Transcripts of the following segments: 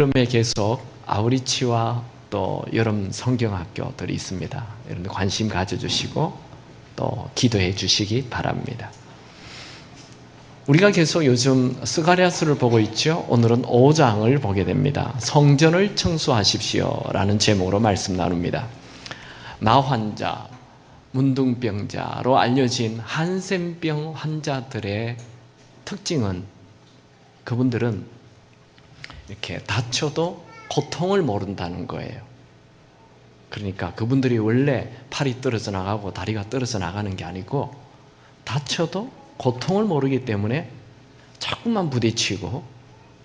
여름에 계속 아우리치와 또 여름 성경학교들이 있습니다. 여러분들 관심 가져주시고 또 기도해 주시기 바랍니다. 우리가 계속 요즘 스가랴서를 보고 있죠. 오늘은 5장을 보게 됩니다. 성전을 청소하십시오 라는 제목으로 말씀 나눕니다. 마환자, 문둥병자로 알려진 한센병 환자들의 특징은 그분들은 이렇게 다쳐도 고통을 모른다는 거예요. 그러니까 그분들이 원래 팔이 떨어져 나가고 다리가 떨어져 나가는 게 아니고 다쳐도 고통을 모르기 때문에 자꾸만 부딪히고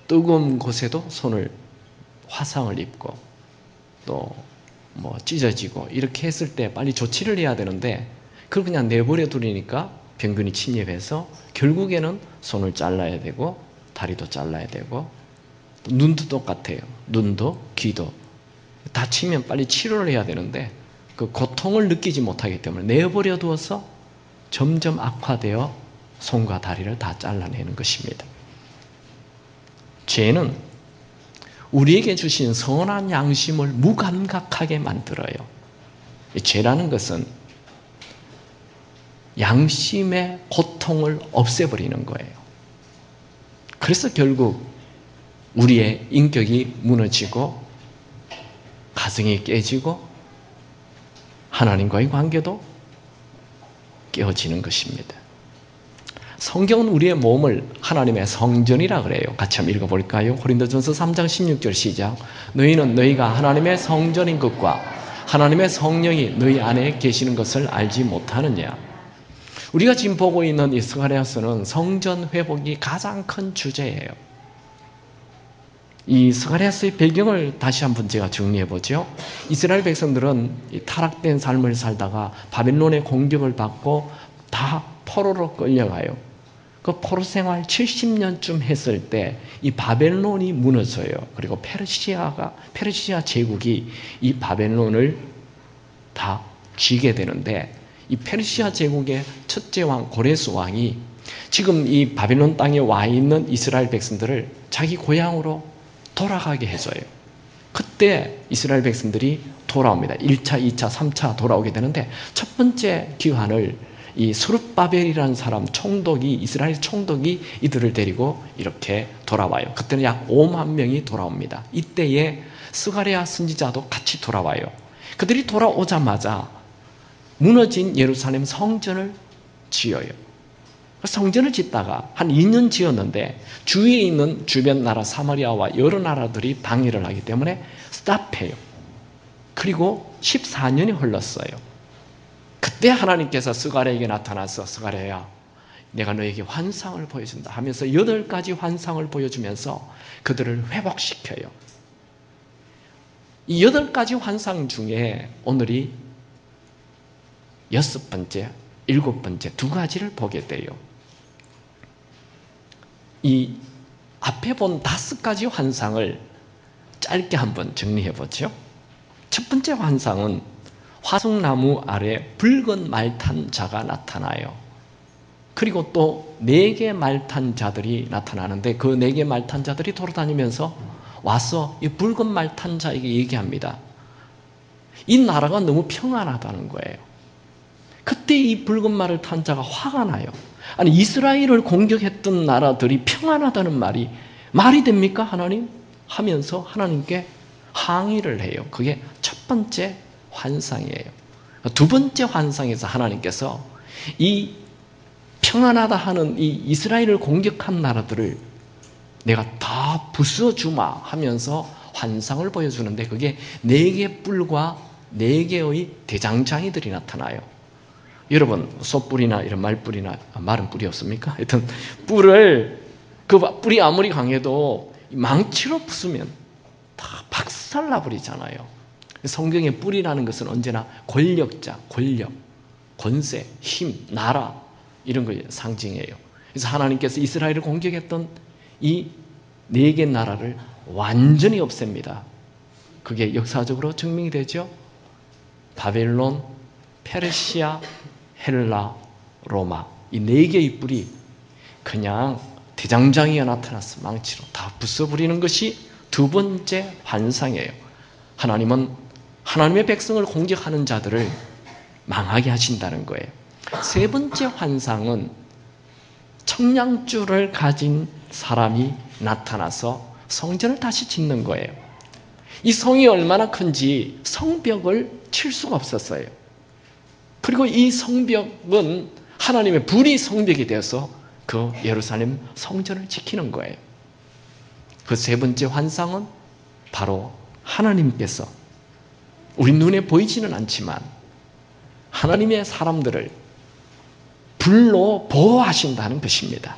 뜨거운 곳에도 손을 화상을 입고 또 뭐 찢어지고 이렇게 했을 때 빨리 조치를 해야 되는데 그걸 그냥 내버려 두니까 병균이 침입해서 결국에는 손을 잘라야 되고 다리도 잘라야 되고 눈도 똑같아요. 눈도 귀도 다치면 빨리 치료를 해야 되는데 그 고통을 느끼지 못하기 때문에 내버려 두어서 점점 악화되어 손과 다리를 다 잘라내는 것입니다. 죄는 우리에게 주신 선한 양심을 무감각하게 만들어요. 죄라는 것은 양심의 고통을 없애버리는 거예요. 그래서 결국 우리의 인격이 무너지고 가정이 깨지고 하나님과의 관계도 깨어지는 것입니다. 성경은 우리의 몸을 하나님의 성전이라 그래요. 같이 한번 읽어볼까요? 고린도전서 3장 16절 시작. 너희는 너희가 하나님의 성전인 것과 하나님의 성령이 너희 안에 계시는 것을 알지 못하느냐. 우리가 지금 보고 있는 이 스가랴서는 성전 회복이 가장 큰 주제예요. 이 스가랴서의 배경을 다시 한번 제가 정리해보죠. 이스라엘 백성들은 타락된 삶을 살다가 바벨론의 공격을 받고 다 포로로 끌려가요. 그 포로 생활 70년쯤 했을 때 이 바벨론이 무너져요. 그리고 페르시아 제국이 이 바벨론을 다 쥐게 되는데 이 페르시아 제국의 첫째 왕 고레스 왕이 지금 이 바벨론 땅에 와 있는 이스라엘 백성들을 자기 고향으로 돌아가게 해줘요. 그때 이스라엘 백성들이 돌아옵니다. 1차, 2차, 3차 돌아오게 되는데 첫 번째 기한을 이 스룹바벨이라는 사람 총독이 이스라엘 총독이 이들을 데리고 이렇게 돌아와요. 그때는 약 5만 명이 돌아옵니다. 이때에 스가랴 선지자도 같이 돌아와요. 그들이 돌아오자마자 무너진 예루살렘 성전을 지어요. 성전을 짓다가 한 2년 지었는데 주위에 있는 주변 나라 사마리아와 여러 나라들이 방해를 하기 때문에 스탑해요. 그리고 14년이 흘렀어요. 그때 하나님께서 스가랴에게 나타나서 스가랴야 내가 너에게 환상을 보여준다 하면서 8가지 환상을 보여주면서 그들을 회복시켜요. 이 8가지 환상 중에 오늘이 6번째, 7번째 2가지를 보게 돼요. 이 앞에 본 5가지 환상을 짧게 한번 정리해보죠. 첫 번째 환상은 화석나무 아래 붉은 말 탄 자가 나타나요. 그리고 또 4개 말 탄 자들이 나타나는데 그 4개 말 탄 자들이 돌아다니면서 와서 이 붉은 말 탄 자에게 얘기합니다. 이 나라가 너무 평안하다는 거예요. 그때 이 붉은 말을 탄 자가 화가 나요. 아니 이스라엘을 공격했던 나라들이 평안하다는 말이 됩니까 하나님? 하면서 하나님께 항의를 해요. 그게 첫 번째 환상이에요. 2번째 환상에서 하나님께서 이 평안하다 하는 이 이스라엘을 공격한 나라들을 내가 다 부숴주마 하면서 환상을 보여주는데 그게 4개 뿔과 4개의 대장장이들이 나타나요. 여러분 소뿔이나 이런 말뿔이나 말은 뿔이 없습니까? 하여튼 뿔을 그 뿔이 아무리 강해도 망치로 부수면 다 박살나버리잖아요. 성경의 뿔이라는 것은 언제나 권력자, 권력, 권세, 힘, 나라 이런 걸 상징해요. 그래서 하나님께서 이스라엘을 공격했던 이 4개 나라를 완전히 없앱니다. 그게 역사적으로 증명이 되죠. 바벨론, 페르시아, 헬라, 로마 이 4개의 뿔이 그냥 대장장이가 나타나서 망치로 다 부숴버리는 것이 두 번째 환상이에요. 하나님은 하나님의 백성을 공격하는 자들을 망하게 하신다는 거예요. 세 번째 환상은 청량줄을 가진 사람이 나타나서 성전을 다시 짓는 거예요. 이 성이 얼마나 큰지 성벽을 칠 수가 없었어요. 그리고 이 성벽은 하나님의 불이 성벽이 되어서 그 예루살렘 성전을 지키는 거예요. 그 세 번째 환상은 바로 하나님께서 우리 눈에 보이지는 않지만 하나님의 사람들을 불로 보호하신다는 것입니다.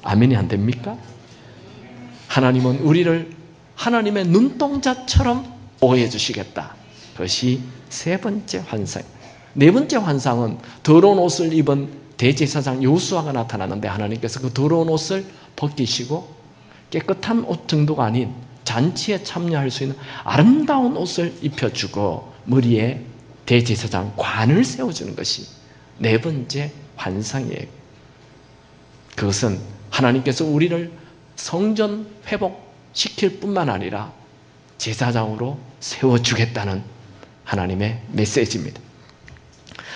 아멘이 안 됩니까? 하나님은 우리를 하나님의 눈동자처럼 보호해 주시겠다. 그것이 세 번째 환상. 네 번째 환상은 더러운 옷을 입은 대제사장 여호수아가 나타나는데 하나님께서 그 더러운 옷을 벗기시고 깨끗한 옷 정도가 아닌 잔치에 참여할 수 있는 아름다운 옷을 입혀주고 머리에 대제사장 관을 세워주는 것이 네 번째 환상이에요. 그것은 하나님께서 우리를 성전 회복시킬 뿐만 아니라 제사장으로 세워주겠다는 하나님의 메시지입니다.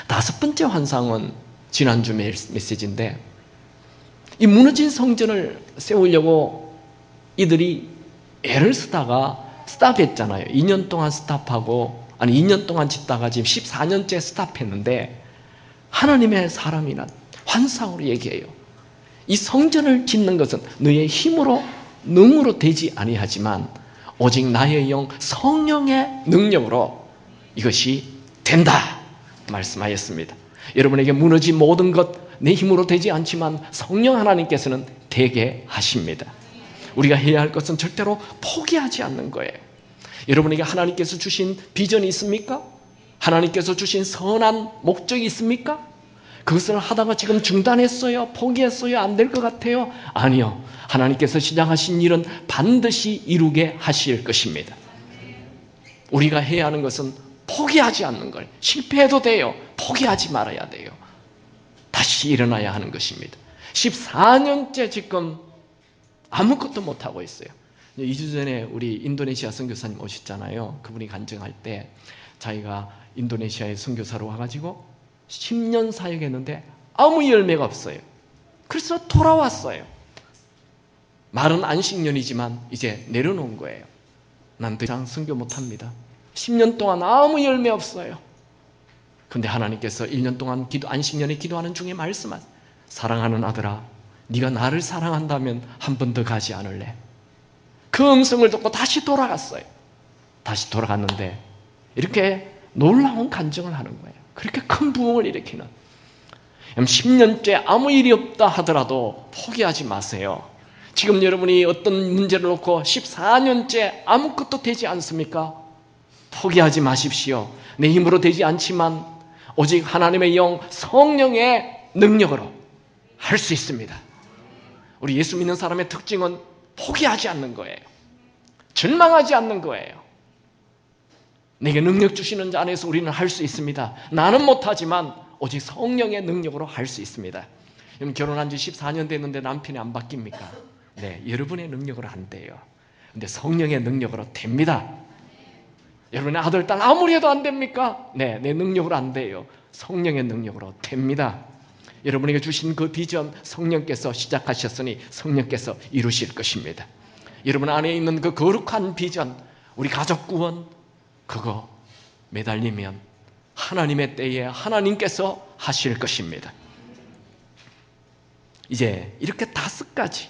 다섯 번째 환상은 지난주 메시지인데 이 무너진 성전을 세우려고 이들이 애를 쓰다가 스탑했잖아요. 2년 동안 스탑하고 2년 동안 짓다가 지금 14년째 스탑했는데 하나님의 사람이나 환상으로 얘기해요. 이 성전을 짓는 것은 너의 힘으로 능으로 되지 아니하지만 오직 나의 영 성령의 능력으로 이것이 된다 말씀하였습니다. 여러분에게 무너진 모든 것 내 힘으로 되지 않지만 성령 하나님께서는 되게 하십니다. 우리가 해야 할 것은 절대로 포기하지 않는 거예요. 여러분에게 하나님께서 주신 비전이 있습니까? 하나님께서 주신 선한 목적이 있습니까? 그것을 하다가 지금 중단했어요? 포기했어요? 안 될 것 같아요? 아니요. 하나님께서 시작하신 일은 반드시 이루게 하실 것입니다. 우리가 해야 하는 것은 포기하지 않는 걸. 실패해도 돼요. 포기하지 말아야 돼요. 다시 일어나야 하는 것입니다. 14년째 지금 아무것도 못하고 있어요. 2주 전에 우리 인도네시아 선교사님 오셨잖아요. 그분이 간증할 때 자기가 인도네시아에 선교사로 와가지고 10년 사역했는데 아무 열매가 없어요. 그래서 돌아왔어요. 말은 안식년이지만 이제 내려놓은 거예요. 난 더 이상 선교 못합니다. 10년 동안 아무 열매 없어요. 근데 하나님께서 1년 동안 안식년에 기도하는 중에 말씀하세요. 사랑하는 아들아, 네가 나를 사랑한다면 한 번 더 가지 않을래? 그 음성을 듣고 다시 돌아갔어요. 다시 돌아갔는데 이렇게 놀라운 간증을 하는 거예요. 그렇게 큰 부흥을 일으키는. 10년째 아무 일이 없다 하더라도 포기하지 마세요. 지금 여러분이 어떤 문제를 놓고 14년째 아무것도 되지 않습니까? 포기하지 마십시오. 내 힘으로 되지 않지만 오직 하나님의 영 성령의 능력으로 할 수 있습니다. 우리 예수 믿는 사람의 특징은 포기하지 않는 거예요. 절망하지 않는 거예요. 내게 능력 주시는 자 안에서 우리는 할 수 있습니다. 나는 못하지만 오직 성령의 능력으로 할 수 있습니다. 여러분 결혼한 지 14년 됐는데 남편이 안 바뀝니까? 네, 여러분의 능력으로 안 돼요. 근데 성령의 능력으로 됩니다. 여러분의 아들, 딸 아무리 해도 안 됩니까? 네, 내 능력으로 안 돼요. 성령의 능력으로 됩니다. 여러분에게 주신 그 비전 성령께서 시작하셨으니 성령께서 이루실 것입니다. 여러분 안에 있는 그 거룩한 비전, 우리 가족 구원, 그거 매달리면 하나님의 때에 하나님께서 하실 것입니다. 이제 이렇게 5가지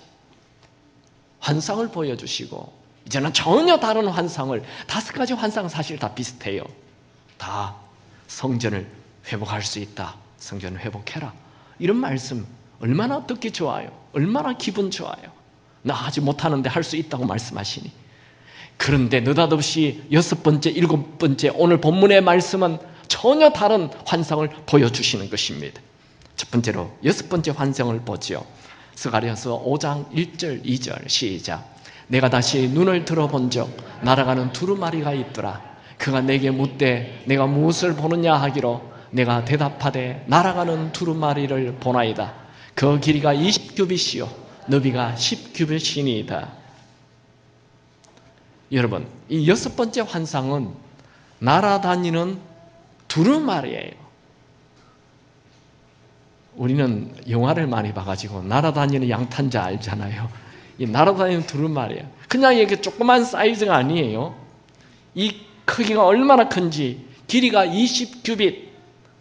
환상을 보여주시고 이제는 전혀 다른 환상을 5가지 환상은 사실 다 비슷해요. 다 성전을 회복할 수 있다. 성전을 회복해라. 이런 말씀 얼마나 듣기 좋아요. 얼마나 기분 좋아요. 나 하지 못하는데 할 수 있다고 말씀하시니. 그런데 느닷없이 6번째, 7번째 오늘 본문의 말씀은 전혀 다른 환상을 보여주시는 것입니다. 첫 번째로 6번째 환상을 보죠. 스가랴서 5장 1절 2절 시작. 내가 다시 눈을 들어본 적 날아가는 두루마리가 있더라. 그가 내게 묻되 내가 무엇을 보느냐 하기로 내가 대답하되 날아가는 두루마리를 보나이다. 그 길이가 20규빗이요 너비가 10규빗이니이다. 여러분, 이 여섯 번째 환상은 날아다니는 두루마리예요. 우리는 영화를 많이 봐가지고 날아다니는 양탄자 알잖아요. 이 날아다니는 두루마리야. 그냥 이렇게 조그만 사이즈가 아니에요. 이 크기가 얼마나 큰지, 길이가 20규빗,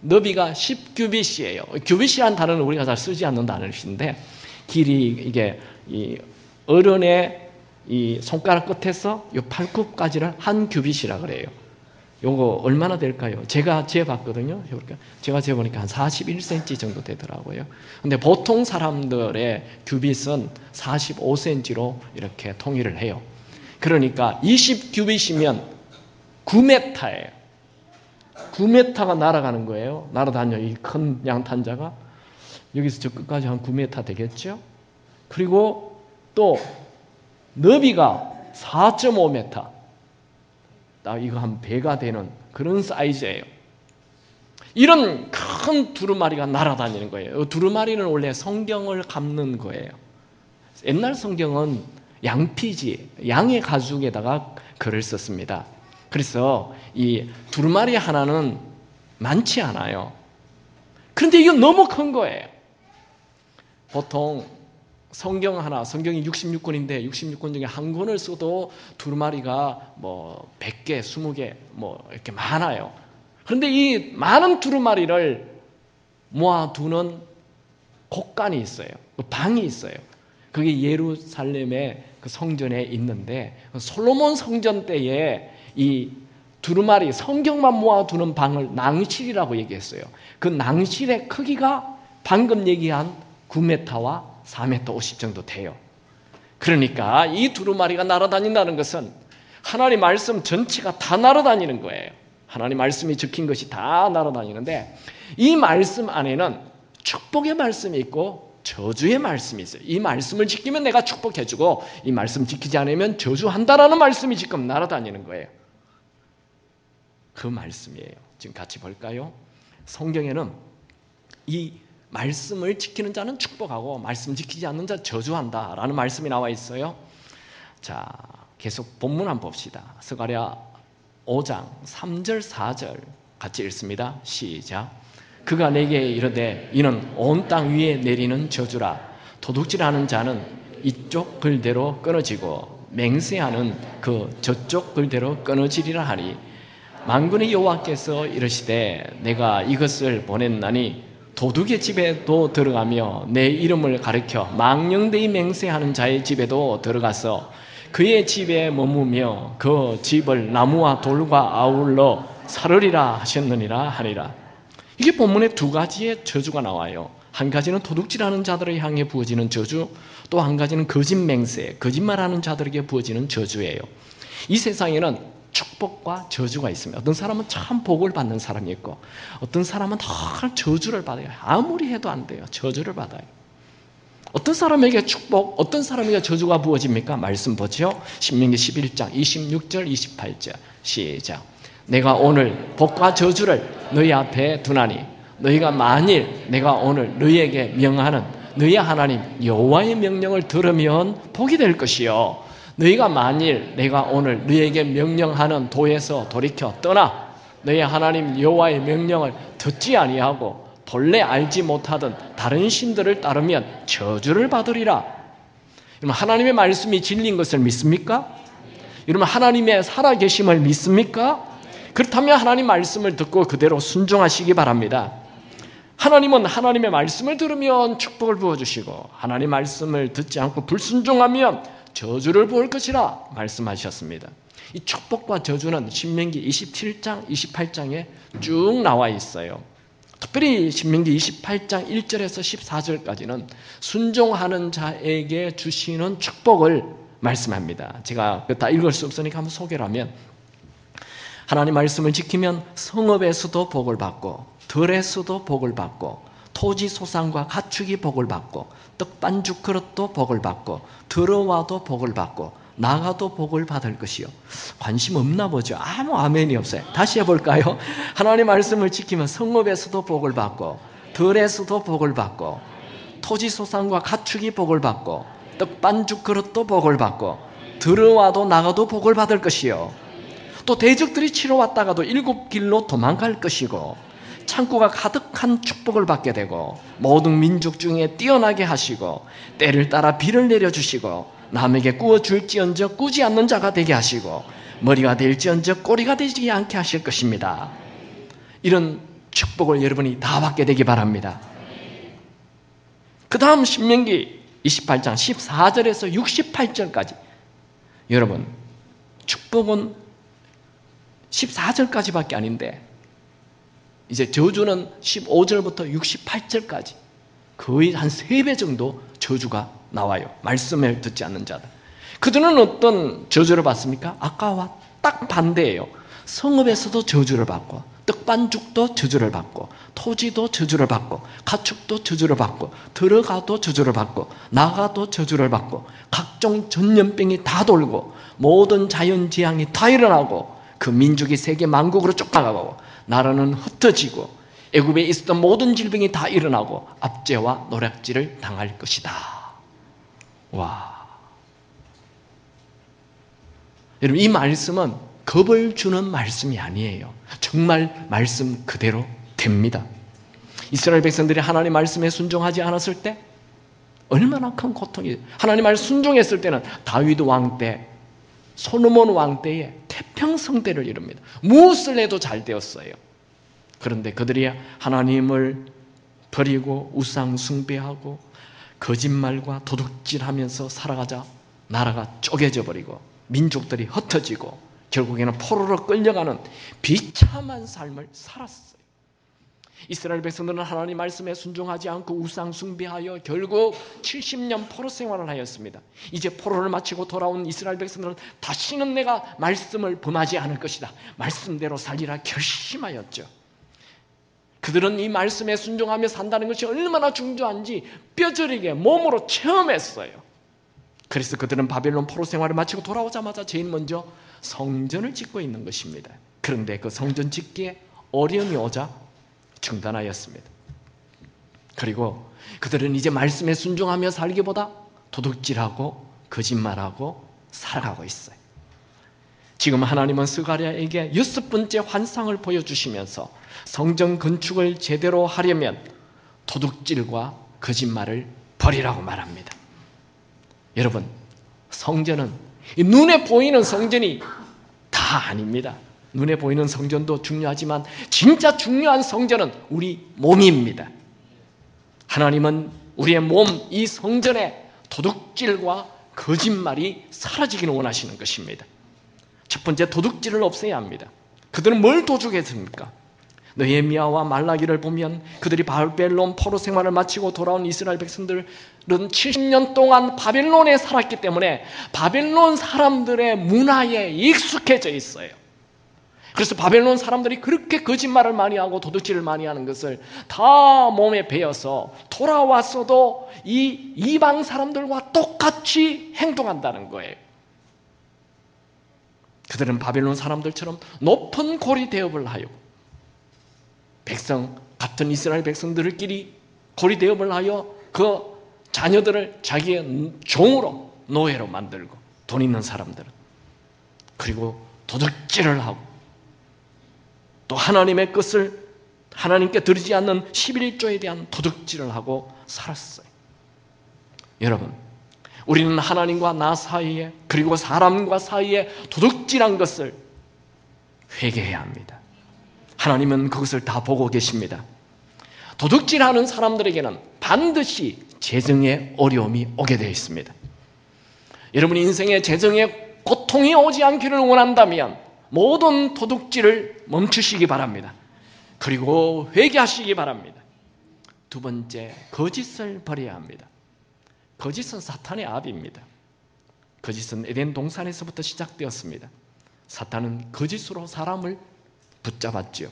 너비가 10규빗이에요. 규빗이라는 단어는 우리가 잘 쓰지 않는 단어인데, 길이 이게 이 어른의 이 손가락 끝에서 이 팔굽까지를 한 규빗이라 그래요. 요거 얼마나 될까요? 제가 재봤거든요. 제가 재보니까 한 41cm 정도 되더라고요. 근데 보통 사람들의 규빗은 45cm로 이렇게 통일을 해요. 그러니까 20규빗이면 9m예요. 9m가 날아가는 거예요. 날아다녀, 이 큰 양탄자가. 여기서 저 끝까지 한 9m 되겠죠? 그리고 또 너비가 4.5m. 이거 한 배가 되는 그런 사이즈예요. 이런 큰 두루마리가 날아다니는 거예요. 두루마리는 원래 성경을 감는 거예요. 옛날 성경은 양피지, 양의 가죽에다가 글을 썼습니다. 그래서 이 두루마리 하나는 많지 않아요. 그런데 이건 너무 큰 거예요. 보통 성경 하나, 성경이 66권인데 66권 중에 한 권을 써도 두루마리가 뭐 100개, 20개 뭐 이렇게 많아요. 그런데 이 많은 두루마리를 모아두는 곳간이 있어요. 방이 있어요. 그게 예루살렘의 그 성전에 있는데, 솔로몬 성전 때에 이 두루마리 성경만 모아두는 방을 낭실이라고 얘기했어요. 그 낭실의 크기가 방금 얘기한 9m와 4m 50 정도 돼요. 그러니까 이 두루마리가 날아다닌다는 것은 하나님 말씀 전체가 다 날아다니는 거예요. 하나님 말씀이 적힌 것이 다 날아다니는데, 이 말씀 안에는 축복의 말씀이 있고 저주의 말씀이 있어요. 이 말씀을 지키면 내가 축복해주고, 이 말씀 지키지 않으면 저주한다라는 말씀이 지금 날아다니는 거예요. 그 말씀이에요. 지금 같이 볼까요? 성경에는 이 말씀을 지키는 자는 축복하고 말씀 지키지 않는 자 저주한다 라는 말씀이 나와 있어요. 자, 계속 본문 한번 봅시다. 스가랴 5장 3절 4절 같이 읽습니다. 시작. 그가 내게 이르되 이는 온 땅 위에 내리는 저주라. 도둑질하는 자는 이쪽 글대로 끊어지고 맹세하는 그 저쪽 글대로 끊어지리라 하니, 만군의 여호와께서 이르시되 내가 이것을 보냈나니 도둑의 집에도 들어가며 내 이름을 가리켜 망령되이 맹세하는 자의 집에도 들어가서 그의 집에 머무며 그 집을 나무와 돌과 아울러 사르리라 하셨느니라 하니라. 이게 본문에 두 가지의 저주가 나와요. 한 가지는 도둑질하는 자들을 향해 부어지는 저주, 또 한 가지는 거짓 맹세, 거짓말하는 자들에게 부어지는 저주예요. 이 세상에는 축복과 저주가 있습니다. 어떤 사람은 참 복을 받는 사람이 있고, 어떤 사람은 다 저주를 받아요. 아무리 해도 안 돼요. 저주를 받아요. 어떤 사람에게 축복, 어떤 사람에게 저주가 부어집니까? 말씀 보죠. 신명기 11장 26절 28절 시작. 내가 오늘 복과 저주를 너희 앞에 두나니 너희가 만일 내가 오늘 너희에게 명하는 너희 하나님 여호와의 명령을 들으면 복이 될 것이요, 너희가 만일 내가 오늘 너희에게 명령하는 도에서 돌이켜 떠나 너희 하나님 여호와의 명령을 듣지 아니하고 본래 알지 못하던 다른 신들을 따르면 저주를 받으리라. 여러분, 하나님의 말씀이 진리인 것을 믿습니까? 여러분, 하나님의 살아계심을 믿습니까? 그렇다면 하나님 말씀을 듣고 그대로 순종하시기 바랍니다. 하나님은 하나님의 말씀을 들으면 축복을 부어주시고, 하나님 말씀을 듣지 않고 불순종하면 저주를 부을 것이라 말씀하셨습니다. 이 축복과 저주는 신명기 27장, 28장에 쭉 나와 있어요. 특별히 신명기 28장 1절에서 14절까지는 순종하는 자에게 주시는 축복을 말씀합니다. 제가 다 읽을 수 없으니까 한번 소개를 하면, 하나님 말씀을 지키면 성읍에서도 복을 받고 들에서도 복을 받고 토지 소산과 가축이 복을 받고 떡반죽 그릇도 복을 받고 들어와도 복을 받고 나가도 복을 받을 것이요. 관심 없나 보죠. 아무 아멘이 없어요. 다시 해볼까요? 하나님 말씀을 지키면 성읍에서도 복을 받고 들에서도 복을 받고 토지 소산과 가축이 복을 받고 떡반죽 그릇도 복을 받고 들어와도 나가도 복을 받을 것이요, 또 대적들이 치러 왔다가도 일곱 길로 도망갈 것이고, 창고가 가득한 축복을 받게 되고, 모든 민족 중에 뛰어나게 하시고, 때를 따라 비를 내려주시고, 남에게 구워줄지언정 꾸지 않는 자가 되게 하시고, 머리가 될지언정 꼬리가 되지 않게 하실 것입니다. 이런 축복을 여러분이 다 받게 되기 바랍니다. 그 다음 신명기 28장 14절에서 68절까지, 여러분, 축복은 14절까지밖에 아닌데 이제 저주는 15절부터 68절까지 거의 한 3배 정도 저주가 나와요. 말씀을 듣지 않는 자들. 그들은 어떤 저주를 받습니까? 아까와 딱 반대예요. 성읍에서도 저주를 받고, 떡반죽도 저주를 받고, 토지도 저주를 받고, 가축도 저주를 받고, 들어가도 저주를 받고, 나가도 저주를 받고, 각종 전염병이 다 돌고, 모든 자연재앙이 다 일어나고, 그 민족이 세계 만국으로 쫓아가고, 나라는 흩어지고, 애굽에 있었던 모든 질병이 다 일어나고 압제와 노략질을 당할 것이다. 와, 여러분, 이 말씀은 겁을 주는 말씀이 아니에요. 정말 말씀 그대로 됩니다. 이스라엘 백성들이 하나님의 말씀에 순종하지 않았을 때 얼마나 큰 고통이, 하나님 말씀 순종했을 때는 다윗 왕 때, 솔로몬 왕 때에 태평성대를 이룹니다. 무엇을 해도 잘 되었어요. 그런데 그들이 하나님을 버리고 우상 숭배하고 거짓말과 도둑질하면서 살아가자 나라가 쪼개져 버리고 민족들이 흩어지고 결국에는 포로로 끌려가는 비참한 삶을 살았어요. 이스라엘 백성들은 하나님 말씀에 순종하지 않고 우상 숭배하여 결국 70년 포로 생활을 하였습니다. 이제 포로를 마치고 돌아온 이스라엘 백성들은 다시는 내가 말씀을 범하지 않을 것이다, 말씀대로 살리라 결심하였죠. 그들은 이 말씀에 순종하며 산다는 것이 얼마나 중요한지 뼈저리게 몸으로 체험했어요. 그래서 그들은 바벨론 포로 생활을 마치고 돌아오자마자 제일 먼저 성전을 짓고 있는 것입니다. 그런데 그 성전 짓기에 어려움이 오자 중단하였습니다. 그리고 그들은 이제 말씀에 순종하며 살기보다 도둑질하고 거짓말하고 살아가고 있어요. 지금 하나님은 스가랴에게 6번째 환상을 보여주시면서 성전 건축을 제대로 하려면 도둑질과 거짓말을 버리라고 말합니다. 여러분, 성전은 눈에 보이는 성전이 다 아닙니다. 눈에 보이는 성전도 중요하지만 진짜 중요한 성전은 우리 몸입니다. 하나님은 우리의 몸, 이 성전에 도둑질과 거짓말이 사라지기를 원하시는 것입니다. 첫 번째, 도둑질을 없애야 합니다. 그들은 뭘 도둑했습니까? 느헤미야와 말라기를 보면 그들이 바벨론 포로 생활을 마치고 돌아온 이스라엘 백성들은 70년 동안 바벨론에 살았기 때문에 바벨론 사람들의 문화에 익숙해져 있어요. 그래서 바벨론 사람들이 그렇게 거짓말을 많이 하고 도둑질을 많이 하는 것을 다 몸에 배어서 돌아왔어도 이 이방 사람들과 똑같이 행동한다는 거예요. 그들은 바벨론 사람들처럼 높은 고리 대업을 하여 같은 이스라엘 백성들끼리 고리 대업을 하여 그 자녀들을 자기의 종으로, 노예로 만들고, 돈 있는 사람들은, 그리고 도둑질을 하고 또 하나님의 것을 하나님께 드리지 않는 11조에 대한 도둑질을 하고 살았어요. 여러분, 우리는 하나님과 나 사이에, 그리고 사람과 사이에 도둑질한 것을 회개해야 합니다. 하나님은 그것을 다 보고 계십니다. 도둑질하는 사람들에게는 반드시 재정의 어려움이 오게 되어 있습니다. 여러분, 인생에 재정의 고통이 오지 않기를 원한다면 모든 도둑질을 멈추시기 바랍니다. 그리고 회개하시기 바랍니다. 두 번째, 거짓을 버려야 합니다. 거짓은 사탄의 압입니다. 거짓은 에덴 동산에서부터 시작되었습니다. 사탄은 거짓으로 사람을 붙잡았지요.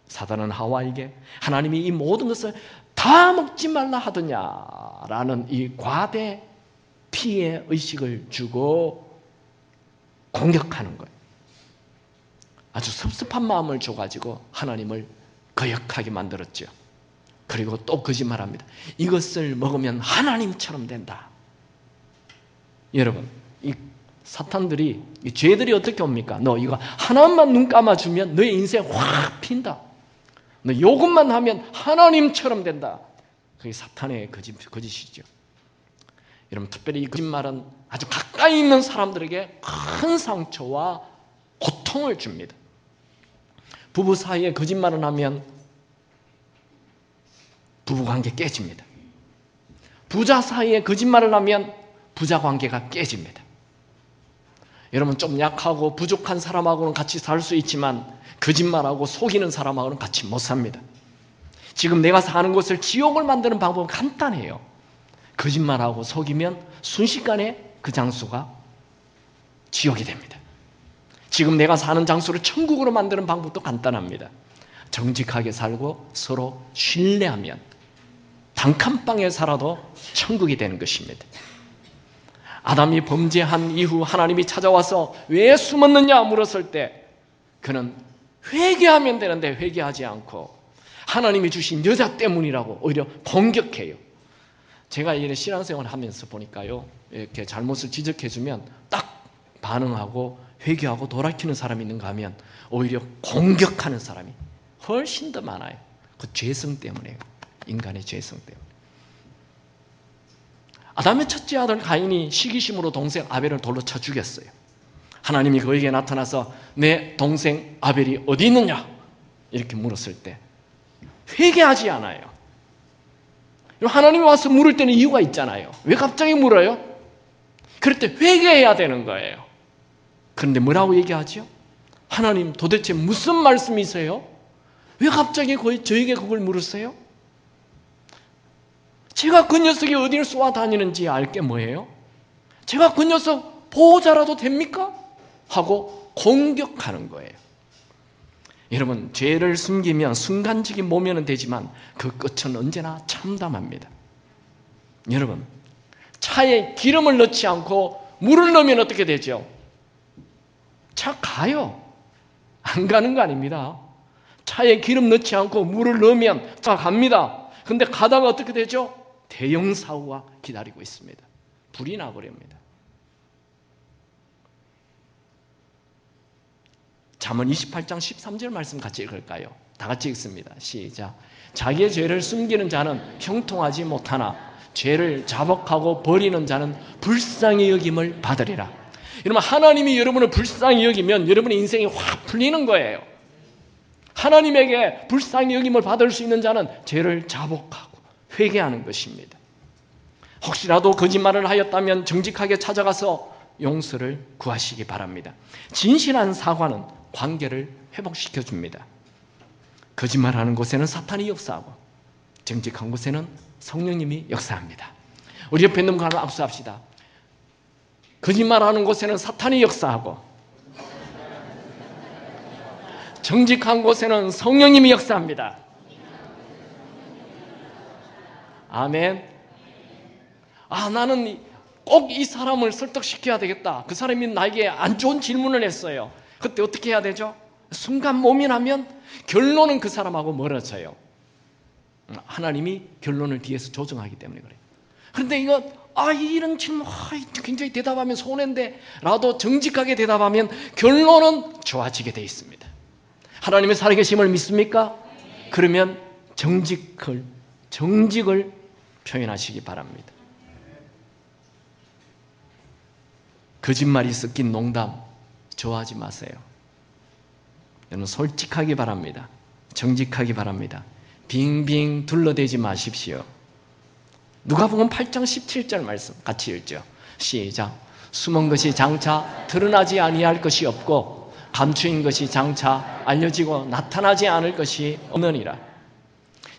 사탄은 하와에게 하나님이 이 모든 것을 다 먹지 말라 하더냐라는 이 과대 피해 의식을 주고 공격하는 거예요. 아주 섭섭한 마음을 줘가지고 하나님을 거역하게 만들었죠. 그리고 또 거짓말합니다. 이것을 먹으면 하나님처럼 된다. 여러분, 이 사탄들이, 이 죄들이 어떻게 옵니까? 너 이거 하나만 눈 감아주면 너의 인생 확 핀다. 너 이것만 하면 하나님처럼 된다. 그게 사탄의 거짓이죠. 여러분, 특별히 이 거짓말은 아주 가까이 있는 사람들에게 큰 상처와 고통을 줍니다. 부부 사이에 거짓말을 하면 부부관계 깨집니다. 부자 사이에 거짓말을 하면 부자관계가 깨집니다. 여러분, 좀 약하고 부족한 사람하고는 같이 살 수 있지만 거짓말하고 속이는 사람하고는 같이 못 삽니다. 지금 내가 사는 곳을 지옥을 만드는 방법은 간단해요. 거짓말하고 속이면 순식간에 그 장소가 지옥이 됩니다. 지금 내가 사는 장소를 천국으로 만드는 방법도 간단합니다. 정직하게 살고 서로 신뢰하면 단칸방에 살아도 천국이 되는 것입니다. 아담이 범죄한 이후 하나님이 찾아와서 왜 숨었느냐 물었을 때 그는 회개하면 되는데 회개하지 않고 하나님이 주신 여자 때문이라고 오히려 공격해요. 제가 이런 신앙생활을 하면서 보니까요, 이렇게 잘못을 지적해주면 딱 반응하고 회개하고 돌이키는 사람이 있는가 하면 오히려 공격하는 사람이 훨씬 더 많아요. 그 죄성 때문에요. 인간의 죄성 때문에. 아담의 첫째 아들 가인이 시기심으로 동생 아벨을 돌로 쳐 죽였어요. 하나님이 그에게 나타나서 내 동생 아벨이 어디 있느냐 이렇게 물었을 때 회개하지 않아요. 하나님이 와서 물을 때는 이유가 있잖아요. 왜 갑자기 물어요? 그럴 때 회개해야 되는 거예요. 그런데 뭐라고 얘기하죠? 하나님 도대체 무슨 말씀이세요? 왜 갑자기 저에게 그걸 물으세요? 제가 그 녀석이 어디를 쏘아다니는지 알 게 뭐예요? 제가 그 녀석 보호자라도 됩니까? 하고 공격하는 거예요. 여러분, 죄를 숨기면 순간적인 모면은 되지만 그 끝은 언제나 참담합니다. 여러분, 차에 기름을 넣지 않고 물을 넣으면 어떻게 되죠? 차 가요. 안 가는 거 아닙니다. 차에 기름 넣지 않고 물을 넣으면 차 갑니다. 근데 가다가 어떻게 되죠? 대형 사고가 기다리고 있습니다. 불이 나버립니다. 잠언 28장 13절 말씀 같이 읽을까요? 다 같이 읽습니다. 시작. 자기의 죄를 숨기는 자는 형통하지 못하나 죄를 자복하고 버리는 자는 불쌍히 여김을 받으리라. 여러분, 하나님이 여러분을 불쌍히 여기면 여러분의 인생이 확 풀리는 거예요. 하나님에게 불쌍히 여김을 받을 수 있는 자는 죄를 자복하고 회개하는 것입니다. 혹시라도 거짓말을 하였다면 정직하게 찾아가서 용서를 구하시기 바랍니다. 진실한 사과는 관계를 회복시켜 줍니다. 거짓말하는 곳에는 사탄이 역사하고 정직한 곳에는 성령님이 역사합니다. 우리 옆에 있는 분과 악수합시다. 거짓말하는 곳에는 사탄이 역사하고 정직한 곳에는 성령님이 역사합니다. 아멘. 나는 꼭 이 사람을 설득시켜야 되겠다. 그 사람이 나에게 안 좋은 질문을 했어요. 그때 어떻게 해야 되죠? 순간 모면하면 결론은 그 사람하고 멀어져요. 하나님이 결론을 뒤에서 조정하기 때문에 그래요. 그런데 이런 질문 굉장히 대답하면 손해인데 라도 정직하게 대답하면 결론은 좋아지게 되어 있습니다. 하나님의 살아계심을 믿습니까? 그러면 정직을 표현하시기 바랍니다. 거짓말이 섞인 농담 좋아하지 마세요. 여러분, 솔직하기 바랍니다. 정직하기 바랍니다. 빙빙 둘러대지 마십시오. 누가복음 8장 17절 말씀 같이 읽죠. 시작. 숨은 것이 장차 드러나지 아니할 것이 없고 감추인 것이 장차 알려지고 나타나지 않을 것이 없느니라.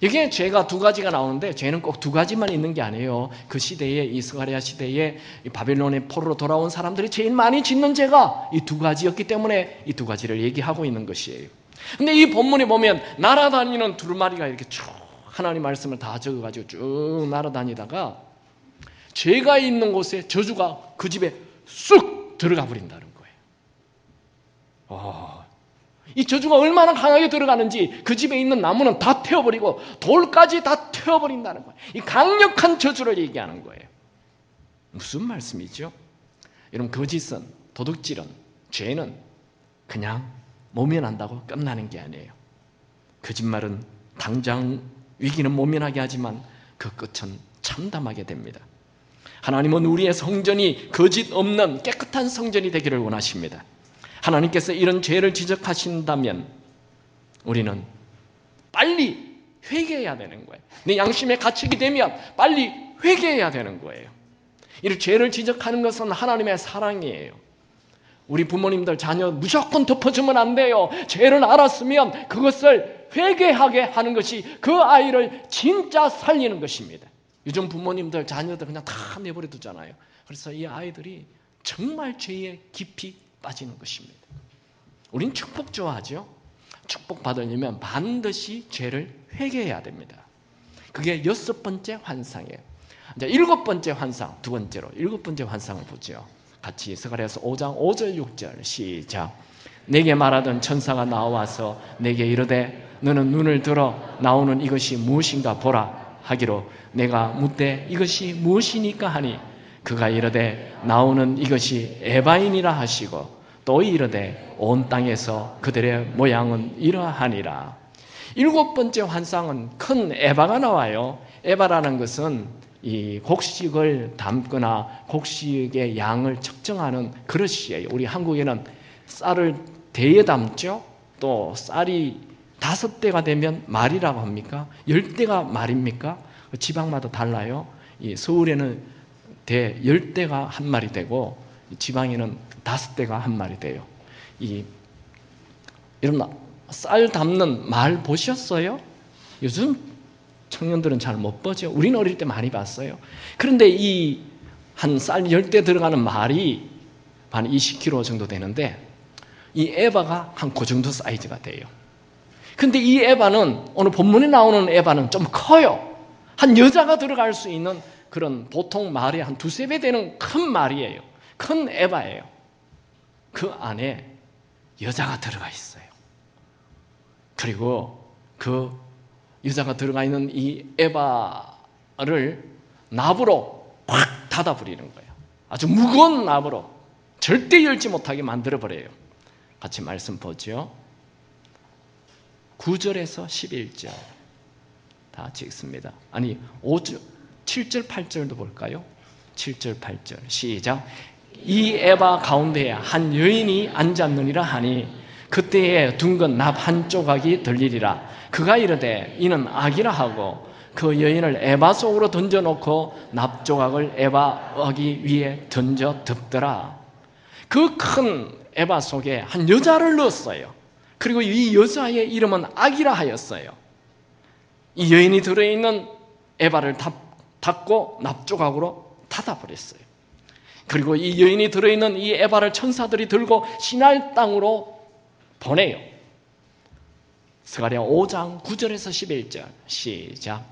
여기에 죄가 두 가지가 나오는데 죄는 꼭 두 가지만 있는 게 아니에요. 그 시대에, 이 스가랴 시대에 바벨론의 포로로 돌아온 사람들이 제일 많이 짓는 죄가 이 두 가지였기 때문에 이 두 가지를 얘기하고 있는 것이에요. 근데 이 본문에 보면 날아다니는 두루마리가 이렇게 쭉 하나님 말씀을 다 적어가지고 쭉 날아다니다가 죄가 있는 곳에 저주가 그 집에 쑥 들어가 버린다는 거예요. 이 저주가 얼마나 강하게 들어가는지 그 집에 있는 나무는 다 태워버리고 돌까지 다 태워버린다는 거예요. 이 강력한 저주를 얘기하는 거예요. 무슨 말씀이죠? 여러분, 거짓은 도둑질은, 죄는 그냥 모면한다고 끝나는 게 아니에요. 거짓말은 당장 위기는 모면하게 하지만 그 끝은 참담하게 됩니다. 하나님은 우리의 성전이 거짓 없는 깨끗한 성전이 되기를 원하십니다. 하나님께서 이런 죄를 지적하신다면 우리는 빨리 회개해야 되는 거예요. 내 양심에 갇히게 되면 빨리 회개해야 되는 거예요. 이 죄를 지적하는 것은 하나님의 사랑이에요. 우리 부모님들 자녀 무조건 덮어주면 안 돼요. 죄를 알았으면 그것을 회개하게 하는 것이 그 아이를 진짜 살리는 것입니다. 요즘 부모님들 자녀들 그냥 다 내버려 두잖아요. 그래서 이 아이들이 정말 죄에 깊이 빠지는 것입니다. 우린 축복 좋아하죠. 축복 받으려면 반드시 죄를 회개해야 됩니다. 그게 6번째 환상이에요. 이제 7번째 환상, 두 번째로 7번째 환상을 보죠. 같이 스가랴서 5장 5절 6절 시작. 내게 말하던 천사가 나와서 내게 이르되 너는 눈을 들어 나오는 이것이 무엇인가 보라 하기로 내가 묻되 이것이 무엇이니까 하니 그가 이르되 나오는 이것이 에바인이라 하시고 또 이르되 온 땅에서 그들의 모양은 이러하니라. 7번째 환상은 큰 에바가 나와요. 에바라는 것은 이 곡식을 담거나 곡식의 양을 측정하는 그릇이에요. 우리 한국에는 쌀을 대에 담죠. 또 쌀이 5대가 되면 말이라고 합니까? 10대가 말입니까? 지방마다 달라요. 이 서울에는 10대가 한 말이 되고 지방에는 5대가 한 말이 돼요. 이런 쌀 담는 말 보셨어요? 요즘 청년들은 잘 못 보죠. 우리는 어릴 때 많이 봤어요. 그런데 이 한 쌀 10대 들어가는 말이 한 20kg 정도 되는데 이 에바가 한 그 정도 사이즈가 돼요. 근데 이 에바는 오늘 본문에 나오는 에바는 좀 커요. 한 여자가 들어갈 수 있는 그런 보통 말이 한 2~3배 되는 큰 말이에요. 큰 에바예요. 그 안에 여자가 들어가 있어요. 그리고 그 여자가 들어가 있는 이 에바를 납으로 확 닫아버리는 거예요. 아주 무거운 납으로 절대 열지 못하게 만들어버려요. 같이 말씀 보죠. 9절에서 11절 다 찍습니다. 아니 5절, 7절, 8절도 볼까요? 7절, 8절 시작. 이 에바 가운데에 한 여인이 앉았느니라 하니 그때에 둥근 납 한 조각이 들리리라. 그가 이르되 이는 악이라 하고 그 여인을 에바 속으로 던져놓고 납 조각을 에바 어기 위에 던져 덮더라. 그 큰 에바 속에 한 여자를 넣었어요. 그리고 이 여자의 이름은 악이라 하였어요. 이 여인이 들어있는 에바를 닫고 납 조각으로 닫아버렸어요. 그리고 이 여인이 들어있는 이 에바를 천사들이 들고 시날 땅으로 보내요. 스가랴 5장 9절에서 11절 시작.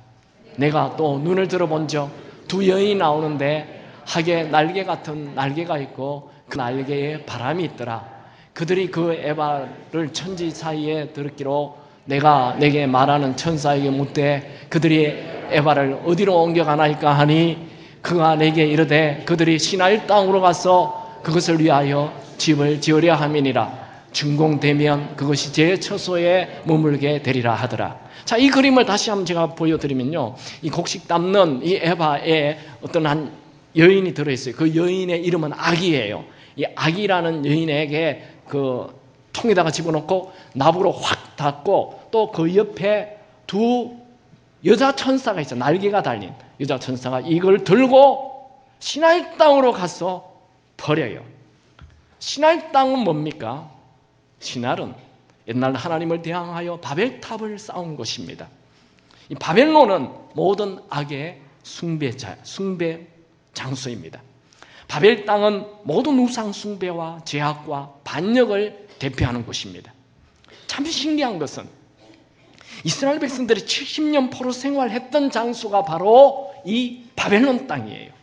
내가 또 눈을 들어본즉 두 여인이 나오는데 하게 날개 같은 날개가 있고 그 날개에 바람이 있더라. 그들이 그 에바를 천지 사이에 들었기로 내가 내게 말하는 천사에게 묻되 그들이 에바를 어디로 옮겨가나이까 하니 그가 내게 이르되 그들이 시나일 땅으로 가서 그것을 위하여 집을 지으려 함이니라. 준공되면 그것이 제 처소에 머물게 되리라 하더라. 자, 이 그림을 다시 한번 제가 보여드리면요, 이 곡식 담는 이 에바에 어떤 한 여인이 들어있어요. 그 여인의 이름은 악이에요. 이 악이라는 여인에게 그 통에다가 집어넣고 납으로 확 닫고 또 그 옆에 두 여자 천사가 있어요. 날개가 달린 여자 천사가 이걸 들고 시나이 땅으로 가서 버려요. 시나이 땅은 뭡니까? 시날은 옛날 하나님을 대항하여 바벨탑을 쌓은 곳입니다. 이 바벨론은 모든 악의 숭배 장소입니다. 바벨 땅은 모든 우상 숭배와 죄악과 반역을 대표하는 곳입니다. 참 신기한 것은 이스라엘 백성들이 70년 포로 생활했던 장소가 바로 이 바벨론 땅이에요.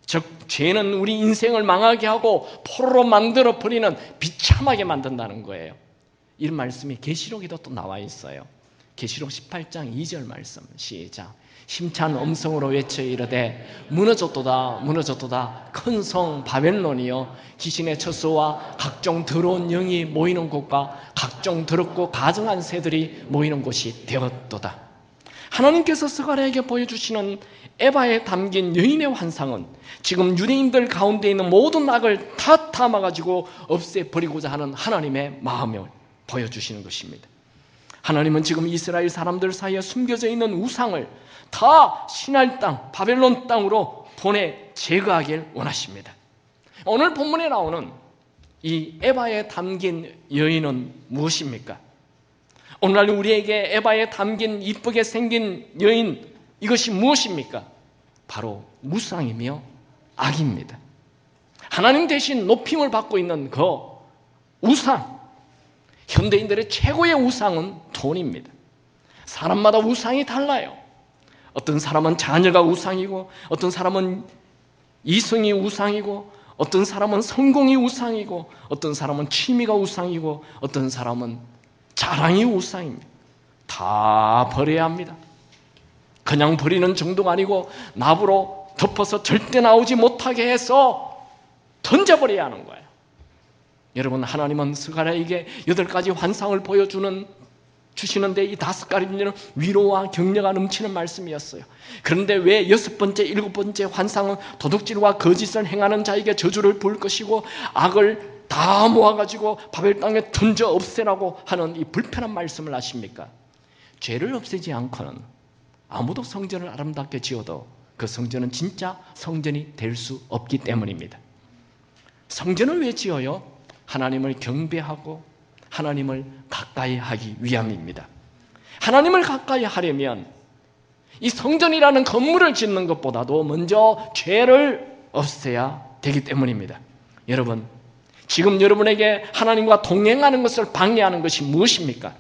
즉 죄는 우리 인생을 망하게 하고 포로로 만들어 버리는 비참하게 만든다는 거예요. 이런 말씀이 계시록에도 또 나와 있어요. 계시록 18장 2절 말씀 시작. 힘찬 음성으로 외쳐 이르되 무너졌도다 무너졌도다 큰 성 바벨론이여 귀신의 처소와 각종 더러운 영이 모이는 곳과 각종 더럽고 가증한 새들이 모이는 곳이 되었도다. 하나님께서 스가랴에게 보여주시는 에바에 담긴 여인의 환상은 지금 유대인들 가운데 있는 모든 악을 다 담아가지고 없애버리고자 하는 하나님의 마음을 보여주시는 것입니다. 하나님은 지금 이스라엘 사람들 사이에 숨겨져 있는 우상을 다 신할 땅 바벨론 땅으로 보내 제거하길 원하십니다. 오늘 본문에 나오는 이 에바에 담긴 여인은 무엇입니까? 오늘날 우리에게 에바에 담긴 이쁘게 생긴 여인, 이것이 무엇입니까? 바로 우상이며 악입니다. 하나님 대신 높임을 받고 있는 그 우상, 현대인들의 최고의 우상은 돈입니다. 사람마다 우상이 달라요. 어떤 사람은 자녀가 우상이고, 어떤 사람은 이성이 우상이고, 어떤 사람은 성공이 우상이고, 어떤 사람은 취미가 우상이고, 어떤 사람은 자랑이 우상입니다. 다 버려야 합니다. 그냥 버리는 정도가 아니고 납으로 덮어서 절대 나오지 못하게 해서 던져버려야 하는 거예요. 여러분, 하나님은 스가랴에게 8가지 환상을 주시는데 이 5가지는 위로와 격려가 넘치는 말씀이었어요. 그런데 왜 6번째, 7번째 환상은 도둑질과 거짓을 행하는 자에게 저주를 부을 것이고 악을 다 모아가지고 바벨 땅에 던져 없애라고 하는 이 불편한 말씀을 하십니까? 죄를 없애지 않고는 아무도 성전을 아름답게 지어도 그 성전은 진짜 성전이 될 수 없기 때문입니다. 성전을 왜 지어요? 하나님을 경배하고 하나님을 가까이 하기 위함입니다. 하나님을 가까이 하려면 이 성전이라는 건물을 짓는 것보다도 먼저 죄를 없애야 되기 때문입니다. 여러분, 지금 여러분에게 하나님과 동행하는 것을 방해하는 것이 무엇입니까?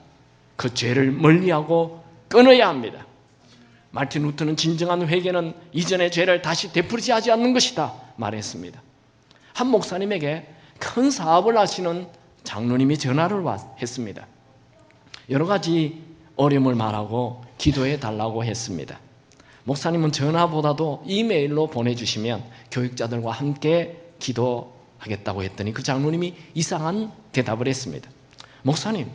그 죄를 멀리하고 끊어야 합니다. 마르틴 루터는 진정한 회개는 이전의 죄를 다시 되풀이지 하지 않는 것이다 말했습니다. 한 목사님에게 큰 사업을 하시는 장로님이 전화를 했습니다. 여러 가지 어려움을 말하고 기도해 달라고 했습니다. 목사님은 전화보다도 이메일로 보내주시면 교육자들과 함께 기도하겠다고 했더니 그 장로님이 이상한 대답을 했습니다. 목사님,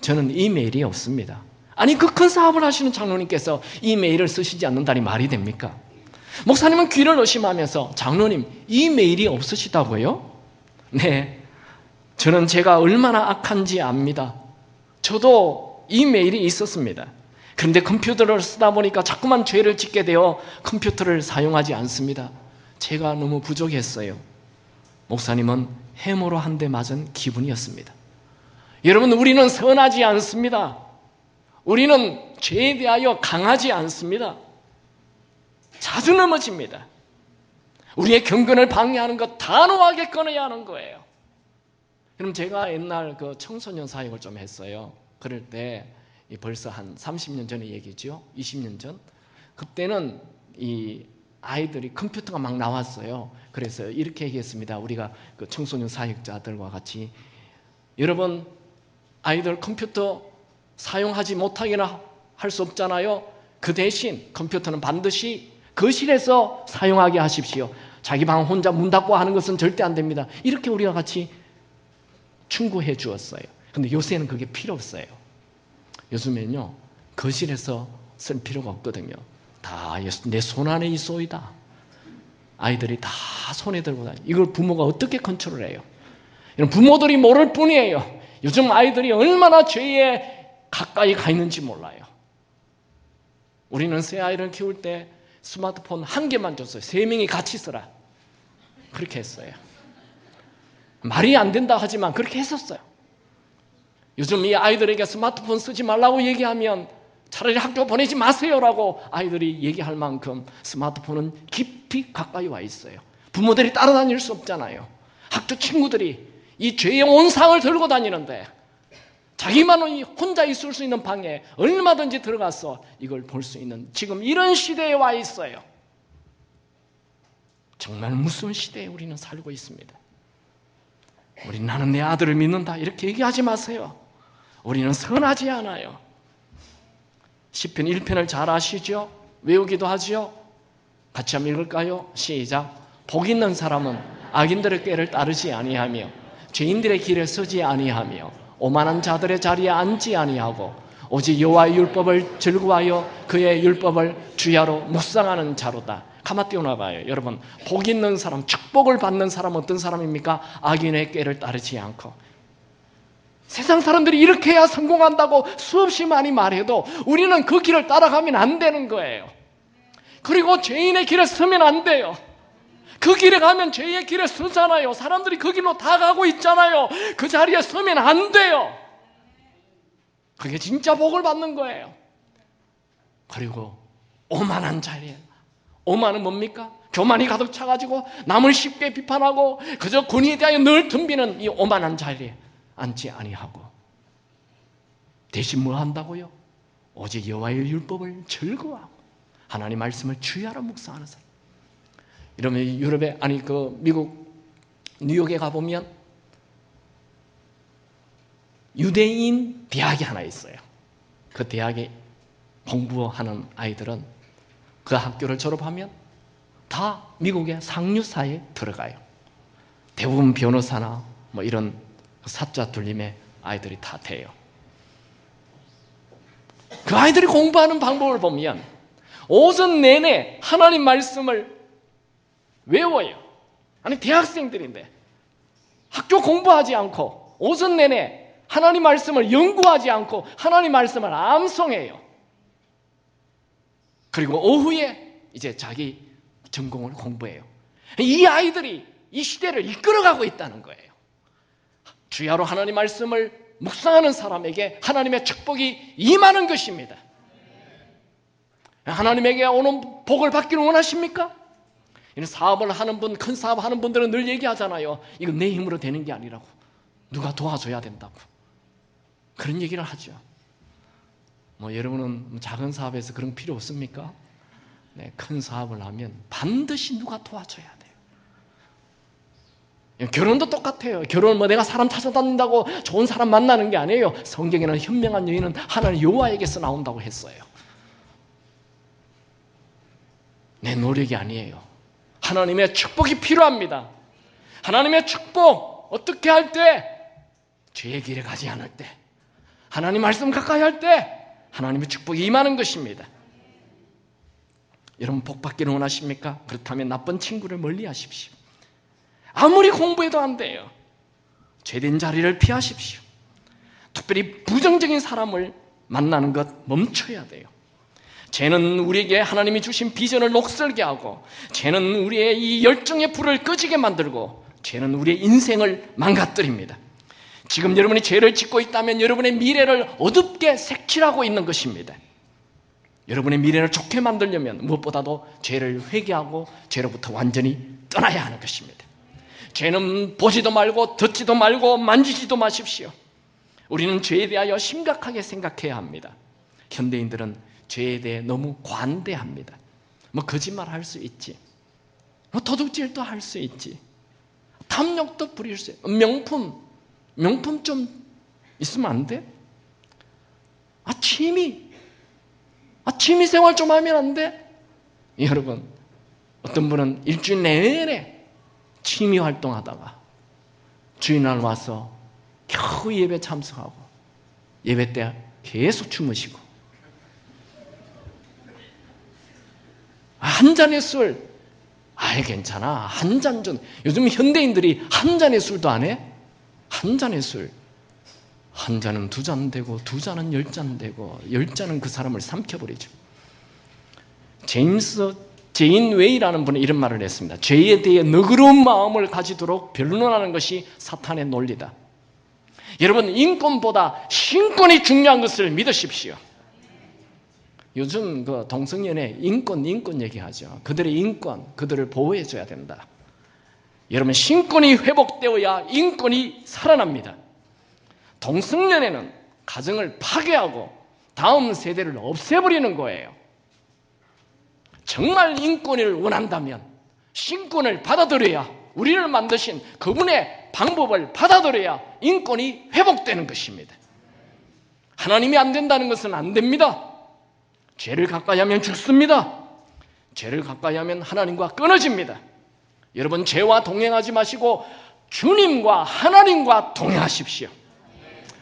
저는 이메일이 없습니다. 아니, 그 큰 사업을 하시는 장로님께서 이메일을 쓰시지 않는다니 말이 됩니까? 목사님은 귀를 의심하면서 장로님, 이메일이 없으시다고요? 네, 저는 제가 얼마나 악한지 압니다. 저도 이메일이 있었습니다. 그런데 컴퓨터를 쓰다 보니까 자꾸만 죄를 짓게 되어 컴퓨터를 사용하지 않습니다. 제가 너무 부족했어요. 목사님은 해머로 한 대 맞은 기분이었습니다. 여러분, 우리는 선하지 않습니다. 우리는 죄에 대하여 강하지 않습니다. 자주 넘어집니다. 우리의 경건을 방해하는 것 단호하게 끊어야 하는 거예요. 그럼 제가 옛날 그 청소년 사역을 좀 했어요. 그럴 때 벌써 한 30년 전의 얘기죠. 20년 전. 그때는 이 아이들이 컴퓨터가 막 나왔어요. 그래서 이렇게 얘기했습니다. 우리가 그 청소년 사역자들과 같이, 여러분, 아이들 컴퓨터 사용하지 못하게나 할 수 없잖아요. 그 대신 컴퓨터는 반드시 거실에서 사용하게 하십시오. 자기 방 혼자 문 닫고 하는 것은 절대 안 됩니다. 이렇게 우리가 같이 충고해 주었어요. 근데 요새는 그게 필요 없어요. 요즘에는요, 거실에서 쓸 필요가 없거든요. 다 내 손 안에 있소이다. 아이들이 다 손에 들고 다녀요. 이걸 부모가 어떻게 컨트롤해요? 이런 부모들이 모를 뿐이에요. 요즘 아이들이 얼마나 죄에 가까이 가 있는지 몰라요. 우리는 새 아이를 키울 때 스마트폰 1개만 줬어요. 3명이 같이 쓰라. 그렇게 했어요. 말이 안 된다 하지만 그렇게 했었어요. 요즘 이 아이들에게 스마트폰 쓰지 말라고 얘기하면 차라리 학교 보내지 마세요라고 아이들이 얘기할 만큼 스마트폰은 깊이 가까이 와 있어요. 부모들이 따라다닐 수 없잖아요. 학교 친구들이 이 죄의 온상을 들고 다니는데 자기만 혼자 있을 수 있는 방에 얼마든지 들어가서 이걸 볼 수 있는 지금 이런 시대에 와 있어요. 정말 무서운 시대에 우리는 살고 있습니다. 우리 나는 내 아들을 믿는다 이렇게 얘기하지 마세요. 우리는 선하지 않아요. 시편 1편을 잘 아시죠? 외우기도 하지요? 같이 한번 읽을까요? 시작. 복 있는 사람은 악인들의 꾀를 따르지 아니하며 죄인들의 길에 서지 아니하며 오만한 자들의 자리에 앉지 아니하고 오직 여호와의 율법을 즐거워하여 그의 율법을 주야로 묵상하는 자로다. 가만 띄워놔봐요. 여러분, 복 있는 사람, 축복을 받는 사람은 어떤 사람입니까? 악인의 꾀를 따르지 않고. 세상 사람들이 이렇게 해야 성공한다고 수없이 많이 말해도 우리는 그 길을 따라가면 안 되는 거예요. 그리고 죄인의 길에 서면 안 돼요. 그 길에 가면 죄의 길에 서잖아요. 사람들이 그 길로 다 가고 있잖아요. 그 자리에 서면 안 돼요. 그게 진짜 복을 받는 거예요. 그리고 오만한 자리에, 오만은 뭡니까? 교만이 가득 차가지고 남을 쉽게 비판하고 그저 권위에 대하여 늘 덤비는 이 오만한 자리에 앉지 아니하고 대신 뭐 한다고요? 오직 여호와의 율법을 즐거워하고 하나님 말씀을 주야로 묵상하는 사람. 이러면 유럽에, 미국 뉴욕에 가보면 유대인 대학이 하나 있어요. 그 대학에 공부하는 아이들은 그 학교를 졸업하면 다 미국의 상류사에 들어가요. 대부분 변호사나 뭐 이런 사자 둘림의 아이들이 다 돼요. 그 아이들이 공부하는 방법을 보면 오전 내내 하나님 말씀을 외워요. 아니, 대학생들인데 학교 공부하지 않고 오전 내내 하나님 말씀을 연구하지 않고 하나님 말씀을 암송해요. 그리고 오후에 이제 자기 전공을 공부해요. 이 아이들이 이 시대를 이끌어가고 있다는 거예요. 주야로 하나님 말씀을 묵상하는 사람에게 하나님의 축복이 임하는 것입니다. 하나님에게 오는 복을 받기를 원하십니까? 이런 사업을 하는 분, 큰 사업 하는 분들은 늘 얘기하잖아요. 이거 내 힘으로 되는 게 아니라고. 누가 도와줘야 된다고. 그런 얘기를 하죠. 여러분은 작은 사업에서 그런 거 필요 없습니까? 네, 큰 사업을 하면 반드시 누가 도와줘야 돼요. 결혼도 똑같아요. 결혼은 내가 사람 찾아다닌다고 좋은 사람 만나는 게 아니에요. 성경에는 현명한 여인은 하나님 여호와에게서 나온다고 했어요. 내 노력이 아니에요. 하나님의 축복이 필요합니다. 하나님의 축복, 어떻게 할 때? 죄의 길에 가지 않을 때, 하나님 말씀 가까이 할 때 하나님의 축복이 임하는 것입니다. 여러분, 복 받기를 원하십니까? 그렇다면 나쁜 친구를 멀리 하십시오. 아무리 공부해도 안 돼요. 죄된 자리를 피하십시오. 특별히 부정적인 사람을 만나는 것 멈춰야 돼요. 죄는 우리에게 하나님이 주신 비전을 녹슬게 하고, 죄는 우리의 이 열정의 불을 꺼지게 만들고, 죄는 우리의 인생을 망가뜨립니다. 지금 여러분이 죄를 짓고 있다면 여러분의 미래를 어둡게 색칠하고 있는 것입니다. 여러분의 미래를 좋게 만들려면 무엇보다도 죄를 회개하고 죄로부터 완전히 떠나야 하는 것입니다. 죄는 보지도 말고 듣지도 말고 만지지도 마십시오. 우리는 죄에 대하여 심각하게 생각해야 합니다. 현대인들은 죄에 대해 너무 관대합니다. 거짓말 할 수 있지, 도둑질도 할 수 있지, 탐욕도 부릴 수 있지, 명품 좀 있으면 안 돼? 취미 생활 좀 하면 안 돼? 여러분, 어떤 분은 일주일 내내 취미 활동하다가 주일날 와서 겨우 예배 참석하고 예배 때 계속 주무시고, 한 잔의 술, 괜찮아, 한 잔 좀. 요즘 현대인들이 한 잔의 술도 안 해? 한 잔의 술, 한 잔은 2잔 되고 2잔은 10잔 되고 10잔은 그 사람을 삼켜버리죠. 제인 웨이라는 분이 이런 말을 했습니다. 죄에 대해 너그러운 마음을 가지도록 변론하는 것이 사탄의 논리다. 여러분, 인권보다 신권이 중요한 것을 믿으십시오. 요즘 동성연애 인권 얘기하죠. 그들의 인권, 그들을 보호해줘야 된다. 여러분, 신권이 회복되어야 인권이 살아납니다. 동성연애는 가정을 파괴하고 다음 세대를 없애버리는 거예요. 정말 인권을 원한다면 신권을 받아들여야, 우리를 만드신 그분의 방법을 받아들여야 인권이 회복되는 것입니다. 하나님이 안 된다는 것은 안 됩니다. 죄를 가까이 하면 죽습니다. 죄를 가까이 하면 하나님과 끊어집니다. 여러분, 죄와 동행하지 마시고 주님과 하나님과 동행하십시오.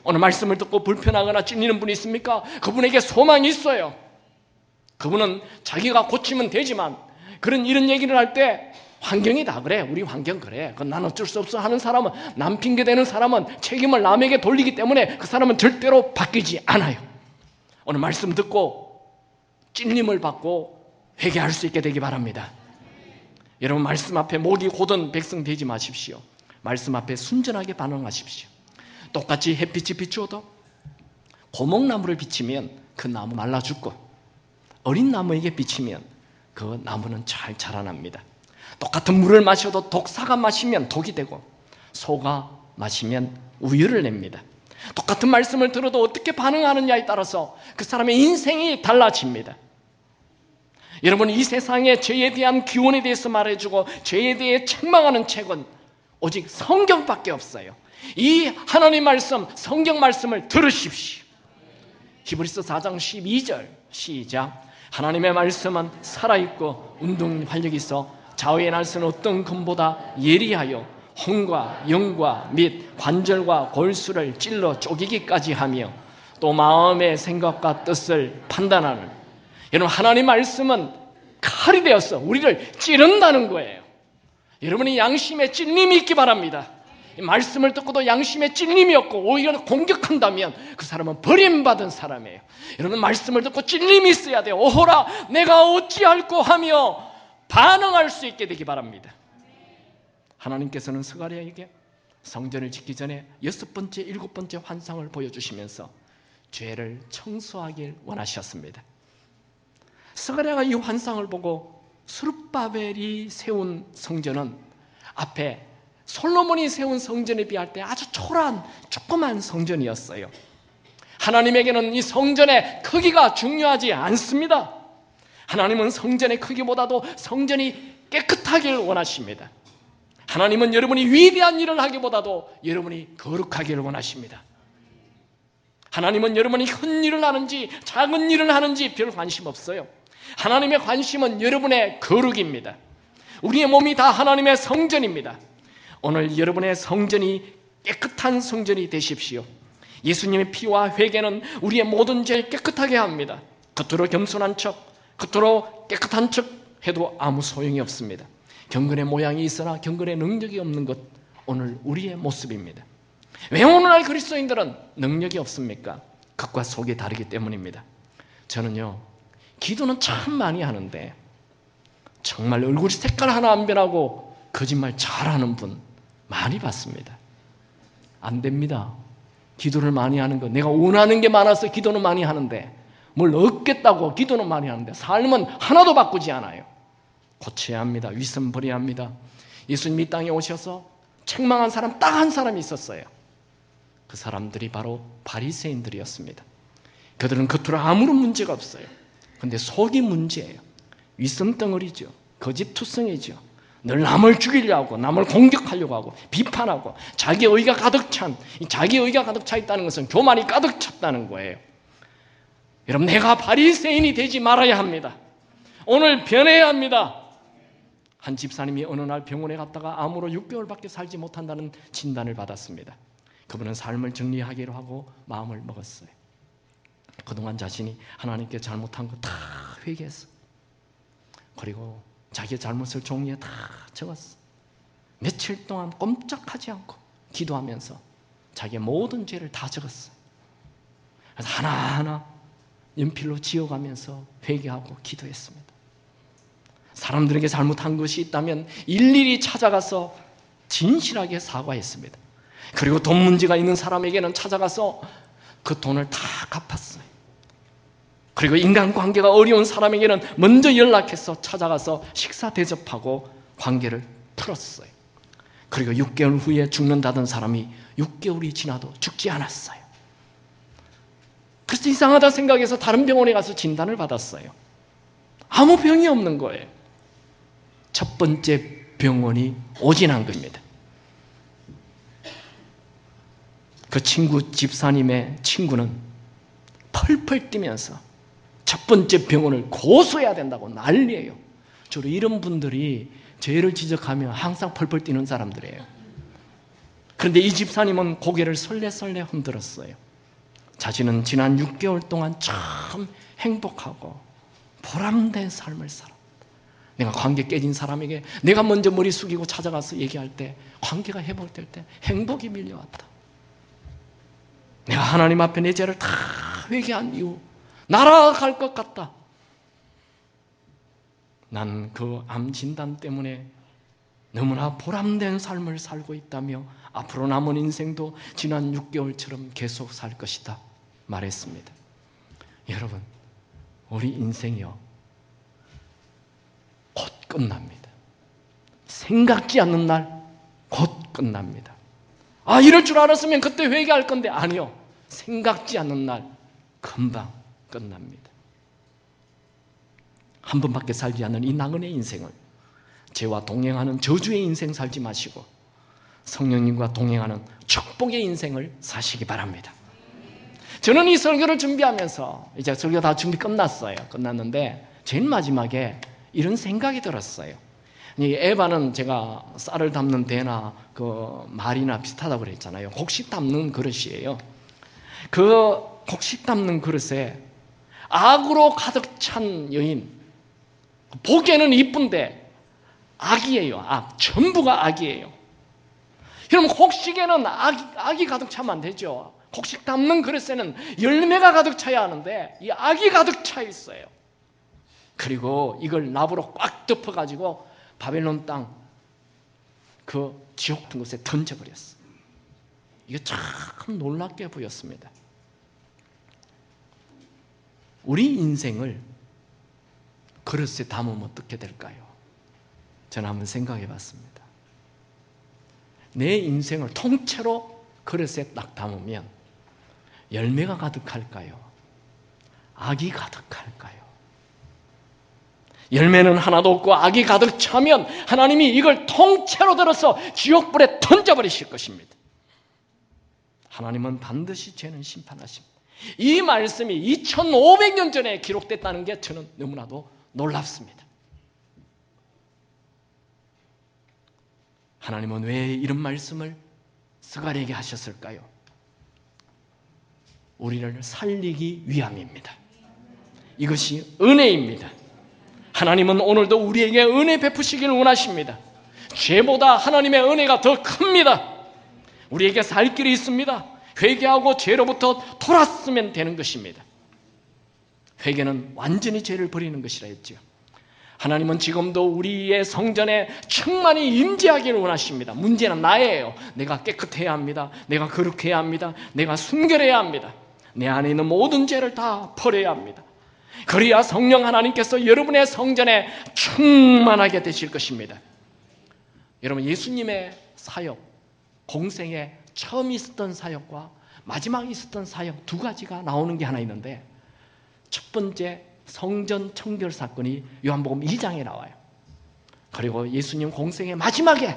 오늘 말씀을 듣고 불편하거나 찔리는 분이 있습니까? 그분에게 소망이 있어요. 그분은 자기가 고치면 되지만 이런 얘기를 할 때 환경이 다 그래. 우리 환경 그래. 그건 난 어쩔 수 없어 하는 사람은, 남 핑계대는 사람은 책임을 남에게 돌리기 때문에 그 사람은 절대로 바뀌지 않아요. 오늘 말씀 듣고 찔림을 받고 회개할 수 있게 되기 바랍니다. 여러분, 말씀 앞에 목이 고든 백성 되지 마십시오. 말씀 앞에 순전하게 반응하십시오. 똑같이 햇빛이 비추어도 고목나무를 비치면 그 나무 말라 죽고, 어린 나무에게 비치면 그 나무는 잘 자라납니다. 똑같은 물을 마셔도 독사가 마시면 독이 되고 소가 마시면 우유를 냅니다. 똑같은 말씀을 들어도 어떻게 반응하느냐에 따라서 그 사람의 인생이 달라집니다. 여러분, 이 세상에 죄에 대한 기원에 대해서 말해주고 죄에 대해 책망하는 책은 오직 성경밖에 없어요. 이 하나님 말씀, 성경 말씀을 들으십시오. 히브리서 4장 12절 시작. 하나님의 말씀은 살아있고 운동 활력이 있어 좌우의 날선 어떤 검보다 예리하여 혼과 영과 및 관절과 골수를 찔러 쪼개기까지 하며 또 마음의 생각과 뜻을 판단하는. 여러분, 하나님 말씀은 칼이 되어서 우리를 찌른다는 거예요. 여러분이 양심에 찔림이 있기 바랍니다. 이 말씀을 듣고도 양심에 찔림이 없고 오히려 공격한다면 그 사람은 버림받은 사람이에요. 여러분, 말씀을 듣고 찔림이 있어야 돼요. 오호라 내가 어찌할꼬 하며 반응할 수 있게 되기 바랍니다. 하나님께서는 스가랴에게 성전을 짓기 전에 6번째, 7번째 환상을 보여주시면서 죄를 청소하길 원하셨습니다. 스가랴가 이 환상을 보고 스룹바벨이 세운 성전은 앞에 솔로몬이 세운 성전에 비할 때 아주 초라한 조그만 성전이었어요. 하나님에게는 이 성전의 크기가 중요하지 않습니다. 하나님은 성전의 크기보다도 성전이 깨끗하길 원하십니다. 하나님은 여러분이 위대한 일을 하기보다도 여러분이 거룩하기를 원하십니다. 하나님은 여러분이 큰 일을 하는지 작은 일을 하는지 별 관심 없어요. 하나님의 관심은 여러분의 거룩입니다. 우리의 몸이 다 하나님의 성전입니다. 오늘 여러분의 성전이 깨끗한 성전이 되십시오. 예수님의 피와 회개는 우리의 모든 죄를 깨끗하게 합니다. 겉으로 겸손한 척, 겉으로 깨끗한 척 해도 아무 소용이 없습니다. 경건의 모양이 있으나 경건의 능력이 없는 것, 오늘 우리의 모습입니다. 왜 오늘날 그리스도인들은 능력이 없습니까? 겉과 속이 다르기 때문입니다. 저는요, 기도는 참 많이 하는데 정말 얼굴 색깔 하나 안 변하고 거짓말 잘하는 분 많이 봤습니다. 안 됩니다. 기도를 많이 하는 거, 내가 원하는 게 많아서 기도는 많이 하는데, 뭘 얻겠다고 기도는 많이 하는데 삶은 하나도 바꾸지 않아요. 고쳐야 합니다. 윗선 버려야 합니다. 예수님이 이 땅에 오셔서 책망한 사람 딱 한 사람이 있었어요. 그 사람들이 바로 바리새인들이었습니다. 그들은 겉으로 아무런 문제가 없어요. 근데 속이 문제예요. 윗선덩어리죠. 거짓투성이죠. 늘 남을 죽이려고, 남을 공격하려고 하고, 비판하고, 자기 의가 가득 찬, 자기 의가 가득 차 있다는 것은 교만이 가득 찼다는 거예요. 여러분, 내가 바리새인이 되지 말아야 합니다. 오늘 변해야 합니다. 한 집사님이 어느 날 병원에 갔다가 암으로 6개월밖에 살지 못한다는 진단을 받았습니다. 그분은 삶을 정리하기로 하고 마음을 먹었어요. 그동안 자신이 하나님께 잘못한 거 다 회개했어. 그리고 자기의 잘못을 종이에 다 적었어. 며칠 동안 꼼짝하지 않고 기도하면서 자기의 모든 죄를 다 적었어. 그래서 하나하나 연필로 지워가면서 회개하고 기도했습니다. 사람들에게 잘못한 것이 있다면 일일이 찾아가서 진실하게 사과했습니다. 그리고 돈 문제가 있는 사람에게는 찾아가서 그 돈을 다 갚았어요. 그리고 인간관계가 어려운 사람에게는 먼저 연락해서 찾아가서 식사 대접하고 관계를 풀었어요. 그리고 6개월 후에 죽는다던 사람이 6개월이 지나도 죽지 않았어요. 그래서 이상하다 생각해서 다른 병원에 가서 진단을 받았어요. 아무 병이 없는 거예요. 첫 번째 병원이 오진한 겁니다. 그 친구 집사님의 친구는 펄펄 뛰면서 첫 번째 병원을 고소해야 된다고 난리예요. 주로 이런 분들이 죄를 지적하면 항상 펄펄 뛰는 사람들이에요. 그런데 이 집사님은 고개를 설레설레 흔들었어요. 자신은 지난 6개월 동안 참 행복하고 보람된 삶을 살았다. 내가 관계 깨진 사람에게 내가 먼저 머리 숙이고 찾아가서 얘기할 때 관계가 회복될 때 행복이 밀려왔다. 내가 하나님 앞에 내 죄를 다 회개한 이후 날아갈 것 같다. 난 그 암 진단 때문에 너무나 보람된 삶을 살고 있다며 앞으로 남은 인생도 지난 6개월처럼 계속 살 것이다 말했습니다. 여러분, 우리 인생이요 곧 끝납니다. 생각지 않는 날 곧 끝납니다. 아, 이럴 줄 알았으면 그때 회개할 건데 아니요. 생각지 않는 날 금방 끝납니다. 한 번밖에 살지 않는 이 나그네 인생을 죄와 동행하는 저주의 인생 살지 마시고 성령님과 동행하는 축복의 인생을 사시기 바랍니다. 저는 이 설교를 준비하면서 이제 설교 다 준비 끝났는데 제일 마지막에 이런 생각이 들었어요. 이 에바는 제가 쌀을 담는 대나 그 말이나 비슷하다고 그랬잖아요. 곡식 담는 그릇이에요. 그 곡식 담는 그릇에 악으로 가득 찬 여인, 보기에는 이쁜데 악이에요. 악. 전부가 악이에요. 그럼 곡식에는 악이 가득 차면 안 되죠. 곡식 담는 그릇에는 열매가 가득 차야 하는데 이 악이 가득 차 있어요. 그리고 이걸 납으로 꽉 덮어가지고 바벨론 땅 그 지옥 같은 곳에 던져버렸어요. 이게 참 놀랍게 보였습니다. 우리 인생을 그릇에 담으면 어떻게 될까요? 저는 한번 생각해 봤습니다. 내 인생을 통째로 그릇에 딱 담으면 열매가 가득할까요? 악이 가득할까요? 열매는 하나도 없고 악이 가득 차면 하나님이 이걸 통째로 들어서 지옥불에 던져버리실 것입니다. 하나님은 반드시 죄는 심판하십니다. 이 말씀이 2500년 전에 기록됐다는 게 저는 너무나도 놀랍습니다. 하나님은 왜 이런 말씀을 스가랴에게 하셨을까요? 우리를 살리기 위함입니다. 이것이 은혜입니다. 하나님은 오늘도 우리에게 은혜 베푸시기를 원하십니다. 죄보다 하나님의 은혜가 더 큽니다. 우리에게 살 길이 있습니다. 회개하고 죄로부터 돌았으면 되는 것입니다. 회개는 완전히 죄를 버리는 것이라 했죠. 하나님은 지금도 우리의 성전에 충만히 임재하기를 원하십니다. 문제는 나예요. 내가 깨끗해야 합니다. 내가 거룩해야 합니다. 내가 순결해야 합니다. 내 안에 있는 모든 죄를 다 버려야 합니다. 그래야 성령 하나님께서 여러분의 성전에 충만하게 되실 것입니다. 여러분, 예수님의 사역, 공생에 처음 있었던 사역과 마지막에 있었던 사역 두 가지가 나오는 게 하나 있는데, 첫 번째 성전 청결 사건이 요한복음 2장에 나와요. 그리고 예수님 공생의 마지막에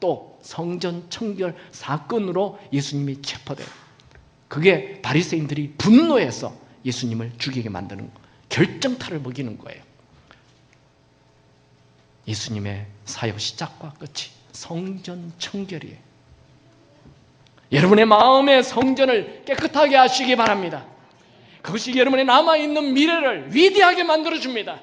또 성전 청결 사건으로 예수님이 체포돼요. 그게 바리새인들이 분노해서 예수님을 죽이게 만드는 거예요. 결정타를 먹이는 거예요. 예수님의 사역 시작과 끝이 성전 청결이에요. 여러분의 마음의 성전을 깨끗하게 하시기 바랍니다. 그것이 여러분의 남아있는 미래를 위대하게 만들어줍니다.